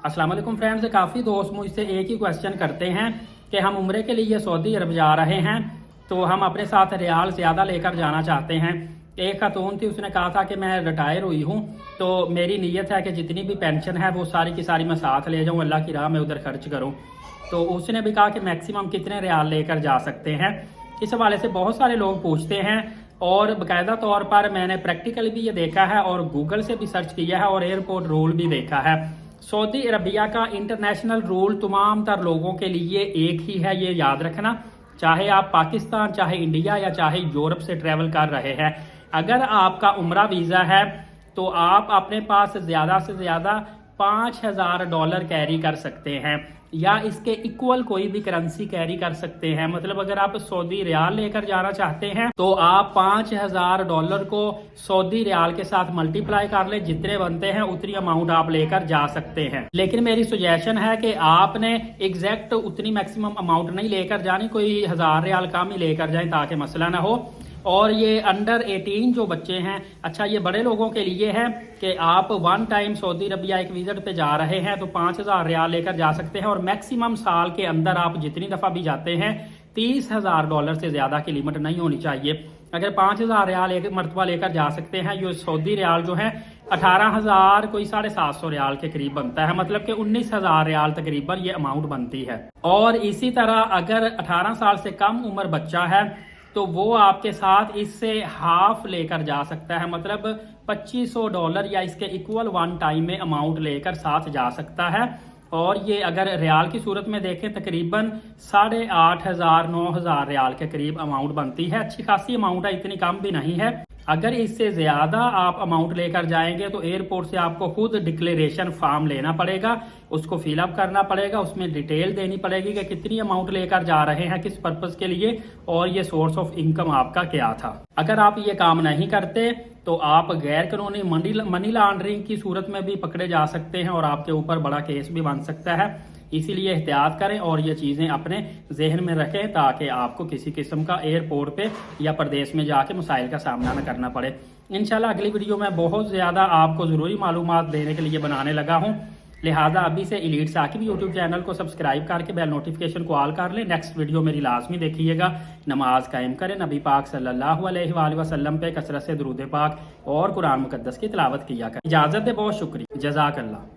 अस्सलाम वालेकुम फ्रेंड्स, काफ़ी दोस्त मुझसे एक ही क्वेश्चन करते हैं कि हम उम्रे के लिए सऊदी अरब जा रहे हैं तो हम अपने साथ रियाल ज़्यादा लेकर जाना चाहते हैं। एक खातून थी, उसने कहा था कि मैं रिटायर हुई हूँ तो मेरी नीयत है कि जितनी भी पेंशन है वो सारी की सारी मैं साथ ले जाऊँ, अल्लाह की राह में उधर खर्च करूँ। तो उसने भी कहा कि मैक्सिमम कितने रियाल लेकर जा सकते हैं। इस हवाले से बहुत सारे लोग पूछते हैं और बाकायदा तौर पर मैंने प्रैक्टिकली भी ये देखा है और गूगल से भी सर्च किया है और एयरपोर्ट रूल भी देखा है। सऊदी अरबिया का इंटरनेशनल रूल तमाम तर लोगों के लिए एक ही है, ये याद रखना। चाहे आप पाकिस्तान, चाहे इंडिया या चाहे यूरोप से ट्रैवल कर रहे हैं, अगर आपका उम्रा वीज़ा है तो आप अपने पास ज़्यादा से ज़्यादा $5,000 कैरी कर सकते हैं या इसके इक्वल कोई भी करेंसी कैरी कर सकते हैं। मतलब अगर आप सऊदी रियाल लेकर जाना चाहते हैं तो आप $5,000 को सऊदी रियाल के साथ मल्टीप्लाई कर ले, जितने बनते हैं उतनी अमाउंट आप लेकर जा सकते हैं। लेकिन मेरी सुजेशन है कि आपने एग्जैक्ट उतनी मैक्सिमम अमाउंट नहीं लेकर जानी, कोई 1000 रियाल कम ही लेकर जाएं ताकि मसला ना हो। और ये अंडर 18 जो बच्चे हैं, अच्छा ये बड़े लोगों के लिए है कि आप वन टाइम सऊदी अरबिया एक विजिट पे जा रहे हैं तो 5000 रियाल लेकर जा सकते हैं और मैक्सिमम साल के अंदर आप जितनी दफ़ा भी जाते हैं $30,000 से ज़्यादा की लिमिट नहीं होनी चाहिए। अगर 5000 रियाल एक मरतबा लेकर जा सकते हैं, ये सऊदी रियाल जो है 18,000 कोई 750 रियाल के करीब बनता है, मतलब कि 19,000 रियाल तकरीबन ये अमाउंट बनती है। और इसी तरह अगर 18 साल से कम उम्र बच्चा है तो वो आपके साथ इससे हाफ लेकर जा सकता है, मतलब $2500 या इसके इक्वल वन टाइम में अमाउंट लेकर साथ जा सकता है। और ये अगर रियाल की सूरत में देखें तकरीबन 8,500 9,000 रियाल के करीब अमाउंट बनती है। अच्छी खासी अमाउंट है, इतनी कम भी नहीं है। अगर इससे ज़्यादा आप अमाउंट लेकर जाएंगे तो एयरपोर्ट से आपको खुद डिक्लेरेशन फॉर्म लेना पड़ेगा, उसको फिलअप करना पड़ेगा, उसमें डिटेल देनी पड़ेगी कि कितनी अमाउंट लेकर जा रहे हैं, किस पर्पज़ के लिए और ये सोर्स ऑफ इनकम आपका क्या था। अगर आप ये काम नहीं करते तो आप गैर कानूनी मनी लॉन्ड्रिंग की सूरत में भी पकड़े जा सकते हैं और आपके ऊपर बड़ा केस भी बन सकता है। इसीलिए एहतियात करें और ये चीज़ें अपने जहन में रखें ताकि आपको किसी किस्म का एयरपोर्ट पे या प्रदेश में जाके मसाइल का सामना न करना पड़े। इंशाल्लाह अगली वीडियो में बहुत ज़्यादा आपको ज़रूरी मालूमात देने के लिए बनाने लगा हूँ, लिहाजा अभी से एलीट साकिब यूट्यूब चैनल को सब्सक्राइब करके बेल नोटिफिकेशन को ऑल कर लें। नेक्स्ट वीडियो मेरी लाजमी देखिएगा। नमाज कायम करें, नबी पाक सल्लल्लाहु अलैहि वसल्लम पे कसरत से दुरूद पाक और कुरान मुकद्दस की तिलावत किया करें। इजाज़त दे, बहुत शुक्रिया, जज़ाकल्लाह।